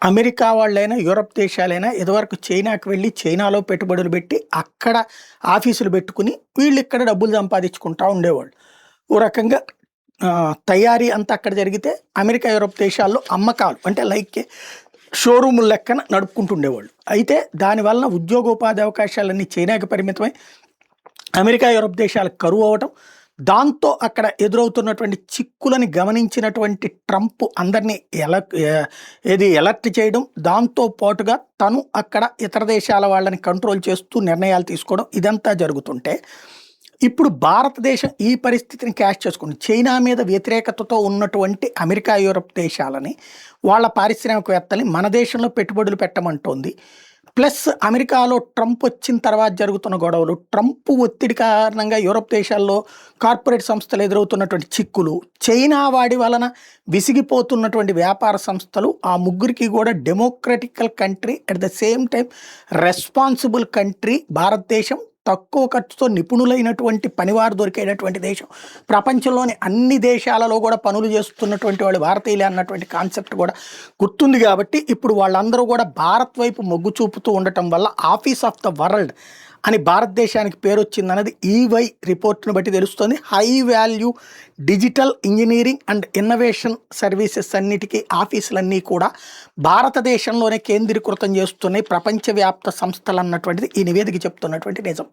America వాళ్ళైనా, Europe దేశాలైనా ఇదివరకు చైనాకి వెళ్ళి చైనాలో పెట్టుబడులు పెట్టి అక్కడ ఆఫీసులు పెట్టుకుని వీళ్ళిక్కడ డబ్బులు సంపాదించుకుంటా ఉండేవాళ్ళు. ఓ రకంగా తయారీ అంతా అక్కడ జరిగితే అమెరికా, యూరప్ దేశాల్లో అమ్మకాలు అంటే లైక్ షోరూముల లెక్కన నడుపుకుంటూ ఉండేవాళ్ళు. అయితే దానివలన ఉద్యోగోపాధి అవకాశాలన్నీ చైనాకి పరిమితమై అమెరికా, యూరప్ దేశాలకు కరువు అవ్వటం, దాంతో అక్కడ ఎదురవుతున్నటువంటి చిక్కులని గమనించినటువంటి ట్రంప్ అందరినీ ఎలర్ట్ చేయడం, దాంతో పాటుగా తను అక్కడ ఇతర దేశాల వాళ్ళని కంట్రోల్ చేస్తూ నిర్ణయాలు తీసుకోవడం ఇదంతా జరుగుతుంటే, ఇప్పుడు భారతదేశం ఈ పరిస్థితిని క్యాష్ చేసుకుంది. చైనా మీద వ్యతిరేకతతో ఉన్నటువంటి అమెరికా, యూరప్ దేశాలని వాళ్ళ పారిశ్రామికవేత్తల్ని మన దేశంలో పెట్టుబడులు పెట్టమంటోంది. ప్లస్ అమెరికాలో ట్రంప్ వచ్చిన తర్వాత జరుగుతున్న గొడవలు, ట్రంప్ ఒత్తిడి కారణంగా యూరప్ దేశాల్లో కార్పొరేట్ సంస్థలు ఎదురవుతున్నటువంటి చిక్కులు, చైనా వాడి వలన విసిగిపోతున్నటువంటి వ్యాపార సంస్థలు, ఆ ముగ్గురికి కూడా democratical country at the same time responsible country భారతదేశం, తక్కువ ఖర్చుతో నిపుణులైనటువంటి పనివారు దొరికేటటువంటి దేశం, ప్రపంచంలోని అన్ని దేశాలలో కూడా పనులు చేస్తున్నటువంటి వాళ్ళు భారతీయులే అన్నటువంటి కాన్సెప్ట్ కూడా గుర్తుంది. కాబట్టి ఇప్పుడు వాళ్ళందరూ కూడా భారత్ వైపు మొగ్గు చూపుతూ ఉండటం వల్ల ఆఫీస్ ఆఫ్ ద వరల్డ్ అని భారతదేశానికి పేరు వచ్చిందన్నది ఈవై రిపోర్ట్ను బట్టి తెలుస్తుంది. High value digital engineering and innovation services అన్నిటికీ ఆఫీసులన్నీ కూడా భారతదేశంలోనే కేంద్రీకృతం చేస్తున్నాయి ప్రపంచవ్యాప్త సంస్థలు అన్నటువంటిది ఈ నివేదిక చెప్తున్నటువంటి నిజం.